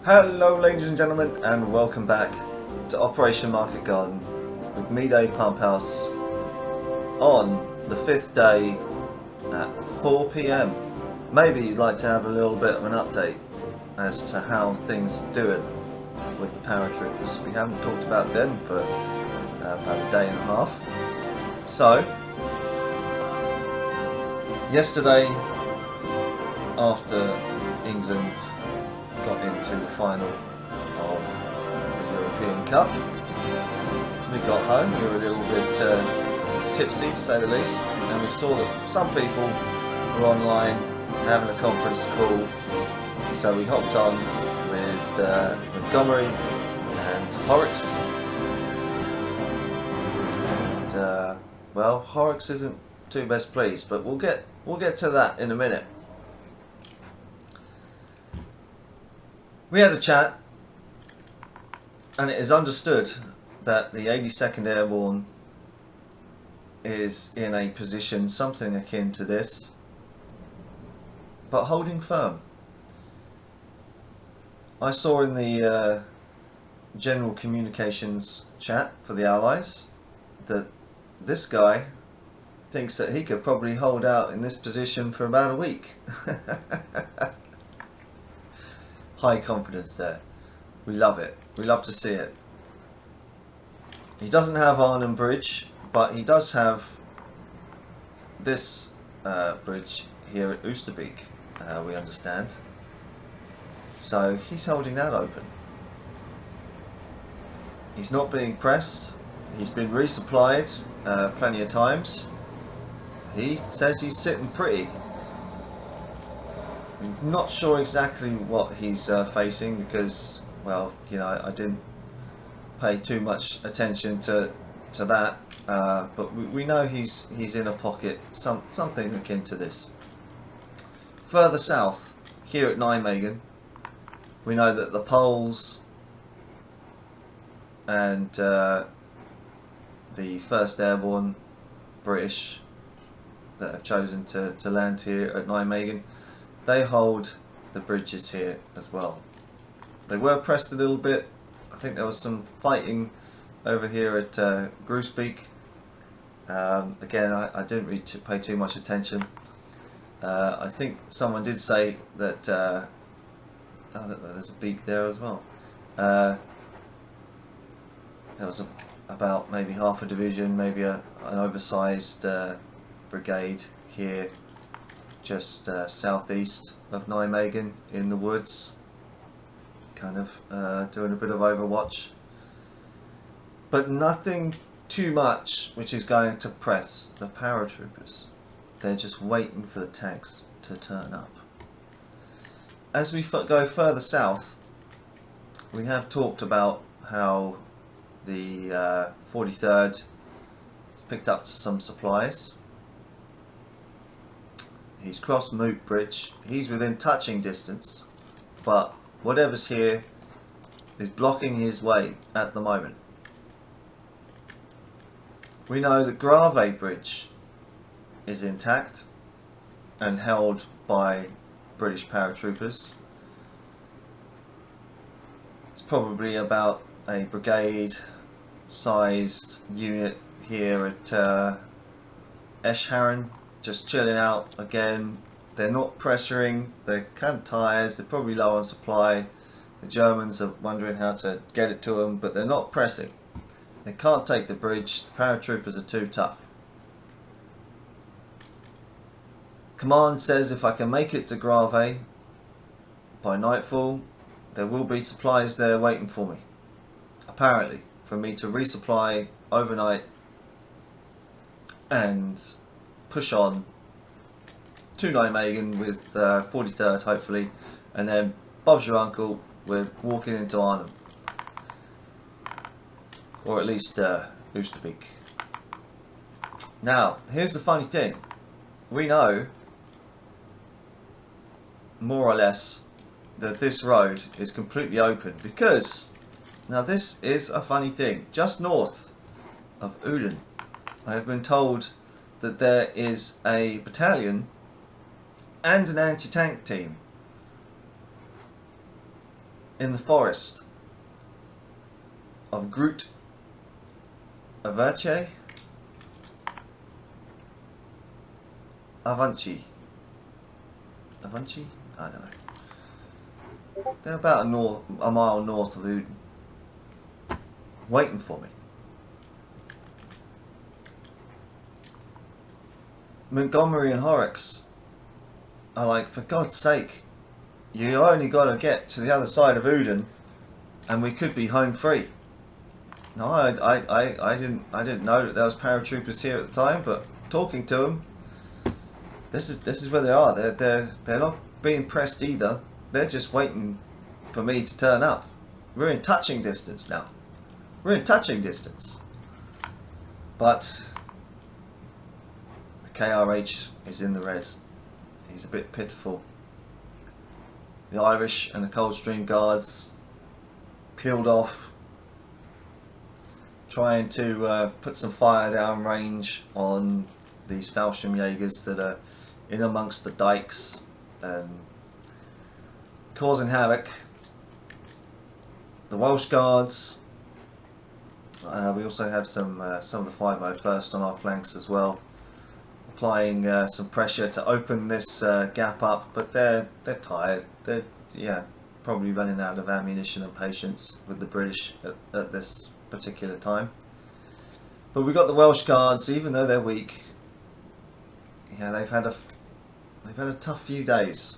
Hello ladies and gentlemen, and welcome back to Operation Market Garden with me, Dave Pumphouse, on the 5th day at 4 PM. Maybe you'd like to have a little bit of an update as to how things are doing with the paratroopers. We haven't talked about them for about a day and a half. So, yesterday, after England got into the final of the European Cup, we got home. We were a little bit tipsy, to say the least, and we saw that some people were online having a conference call, so we hopped on with Montgomery and Horrocks, and well, Horrocks isn't too best pleased, but we'll get to that in a minute. We had a chat, and it is understood that the 82nd Airborne is in a position something akin to this, but holding firm. I saw in the General Communications chat for the Allies that this guy thinks that he could probably hold out in this position for about a week. High confidence there. We love it. We love to see it. He doesn't have Arnhem Bridge, but he does have this bridge here at Oosterbeek, we understand. So he's holding that open. He's not being pressed. He's been resupplied plenty of times. He says he's sitting pretty. Not sure exactly what he's facing because, well, you know, I didn't pay too much attention to that, but we know he's in a pocket, something akin to this. Further south, here at Nijmegen, we know that the Poles and the 1st Airborne British that have chosen to land here at Nijmegen, they hold the bridges here as well. They were pressed a little bit. I think there was some fighting over here at Groesbeek. Again, I didn't really pay too much attention. I think someone did say that oh, there's a beak there as well. There was about maybe half a division, maybe an oversized brigade here just southeast of Nijmegen in the woods, kind of doing a bit of overwatch, but nothing too much which is going to press the paratroopers. They're just waiting for the tanks to turn up. As we go further south, we have talked about how the 43rd has picked up some supplies. He's crossed Moot Bridge. He's within touching distance, but whatever's here is blocking his way at the moment. We know that Grave Bridge is intact and held by British paratroopers. It's probably about a brigade sized unit here at Eschharan, just chilling out again. They're not pressuring, they're kind of tired, they're probably low on supply. The Germans are wondering how to get it to them, but they're not pressing. They can't take the bridge, the paratroopers are too tough. Command says if I can make it to Grave by nightfall, there will be supplies there waiting for me. Apparently, for me to resupply overnight and push on to Nijmegen with 43rd hopefully, and then Bob's your uncle, we're walking into Arnhem, or at least Oosterbeek. Now here's the funny thing, we know more or less that this road is completely open because, now this is a funny thing, just north of Uden I have been told that there is a battalion and an anti-tank team in the forest of Groot Avanci. Avanci? I don't know. They're about a mile north of Uden, waiting for me. Montgomery and Horrocks are like, for God's sake, you only got to get to the other side of Uden, and we could be home free. No, I didn't know that there was paratroopers here at the time, but talking to them, this is where they are. They're not being pressed either. They're just waiting for me to turn up. We're in touching distance now. We're in touching distance. But the KRH is in the red. He's a bit pitiful. The Irish and the Coldstream Guards peeled off, trying to put some fire down range on these Fallschirmjägers that are in amongst the dikes and causing havoc. The Welsh Guards. We also have some of the 501st on our flanks as well, applying some pressure to open this gap up, but they're tired. They're probably running out of ammunition and patience with the British at this particular time. But we've got the Welsh Guards, even though they're weak. Yeah, they've had a tough few days.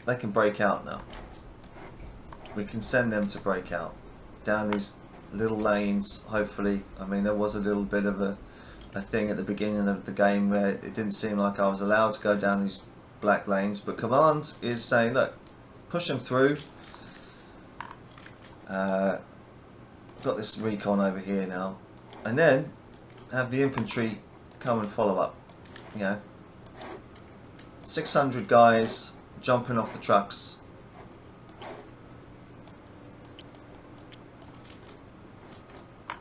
They can break out now. We can send them to break out down these little lanes, hopefully. I mean, there was a little bit of a thing at the beginning of the game where it didn't seem like I was allowed to go down these black lanes, but command is saying, look, push them through. Got this recon over here now, and then have the infantry come and follow up. 600 guys jumping off the trucks.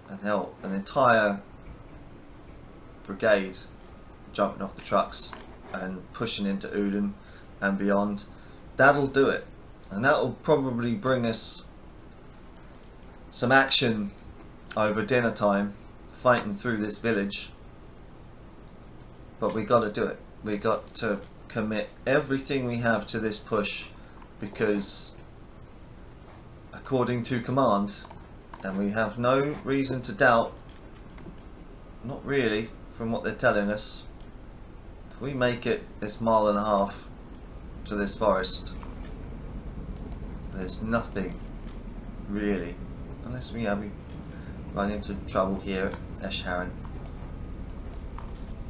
And hell, an entire brigade jumping off the trucks and pushing into Uden and beyond. That'll do it, and that'll probably bring us some action over dinner time, fighting through this village. But we got to do it. We got to commit everything we have to this push, because according to command, and we have no reason to doubt, not really, from what they're telling us, if we make it this mile and a half to this forest, there's nothing really, unless we run into trouble here at Escharon,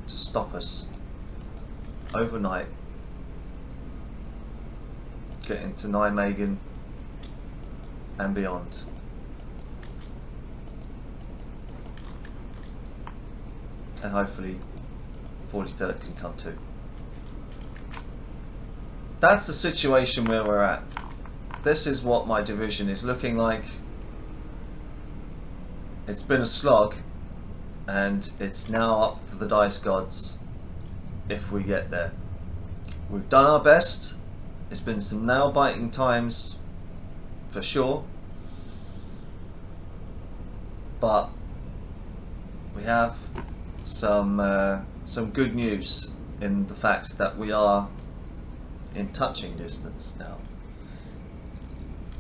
to stop us overnight getting to Nijmegen and beyond. And hopefully 43rd can come too. That's the situation where we're at. This is what my division is looking like. It's been a slog, and it's now up to the dice gods if we get there. We've done our best. It's been some nail-biting times for sure, but we have some good news in the fact that we are in touching distance now.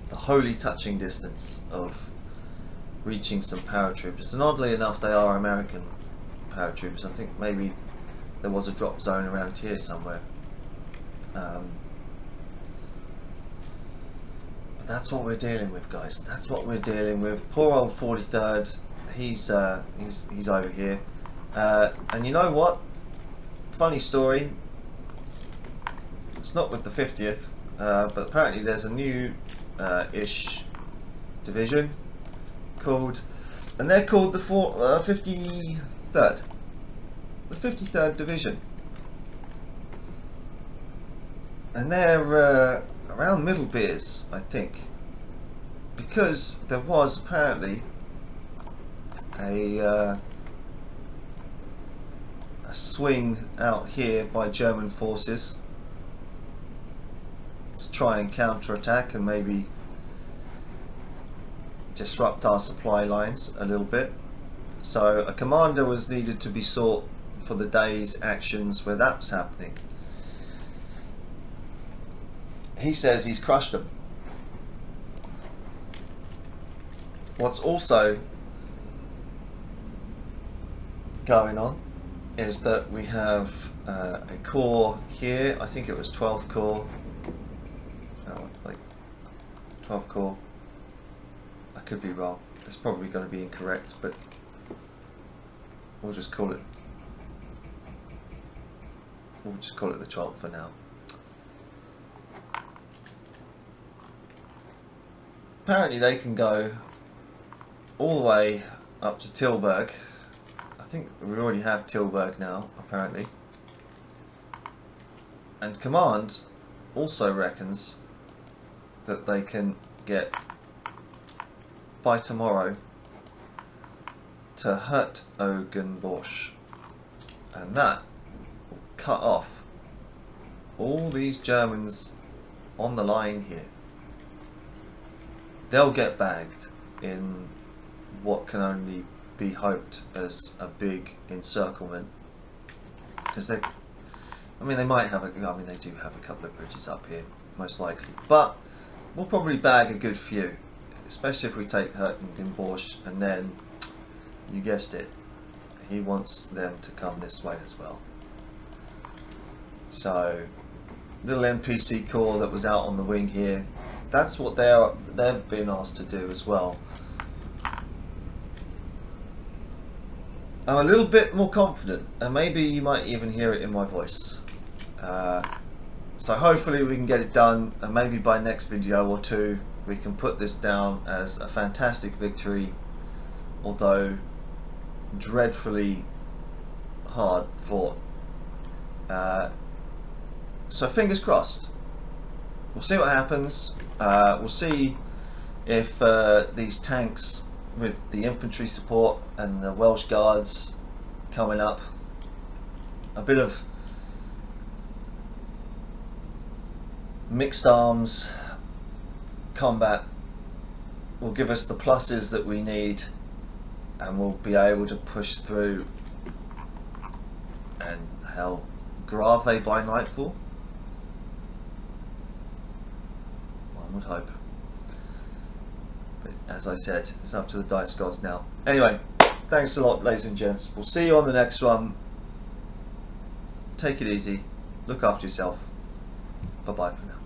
The holy touching distance of reaching some paratroopers, and oddly enough they are American paratroopers. I think maybe there was a drop zone around here somewhere. But that's what we're dealing with, guys. That's what we're dealing with. Poor old 43rd. He's over here. And you know what? Funny story. It's not with the 50th, but apparently there's a new ish division called, and they're called the 53rd. The 53rd Division. And they're around Middlebeers, I think, because there was apparently a swing out here by German forces, to try and counter-attack and maybe disrupt our supply lines a little bit. So a commander was needed to be sought for the day's actions where that's happening. He says he's crushed them. What's also going on is that we have a corps here. I think it was 12th Corps. So like 12th Corps. I could be wrong. It's probably going to be incorrect, but we'll just call it. We'll just call it the 12th for now. Apparently they can go all the way up to Tilburg. I think we already have Tilburg now, apparently. And Command also reckons that they can get, by tomorrow, to Hertogenbosch. And that will cut off all these Germans on the line here. They'll get bagged in what can only be hoped as a big encirclement, because they, I mean, they might have they do have a couple of bridges up here, most likely, but we'll probably bag a good few, especially if we take Hertogenbosch, and then, you guessed it, he wants them to come this way as well. So, little NPC corps that was out on the wing here, that's what they've been asked to do as well. I'm a little bit more confident, and maybe you might even hear it in my voice. So hopefully we can get it done, and maybe by next video or two we can put this down as a fantastic victory, although dreadfully hard fought. So fingers crossed. We'll see what happens. We'll see if these tanks with the infantry support and the Welsh Guards coming up, a bit of mixed arms combat will give us the pluses that we need, and we'll be able to push through and hell, Grave by nightfall. One would hope. But as I said, it's up to the dice gods now. Anyway, thanks a lot, ladies and gents. We'll see you on the next one. Take it easy. Look after yourself. Bye bye for now.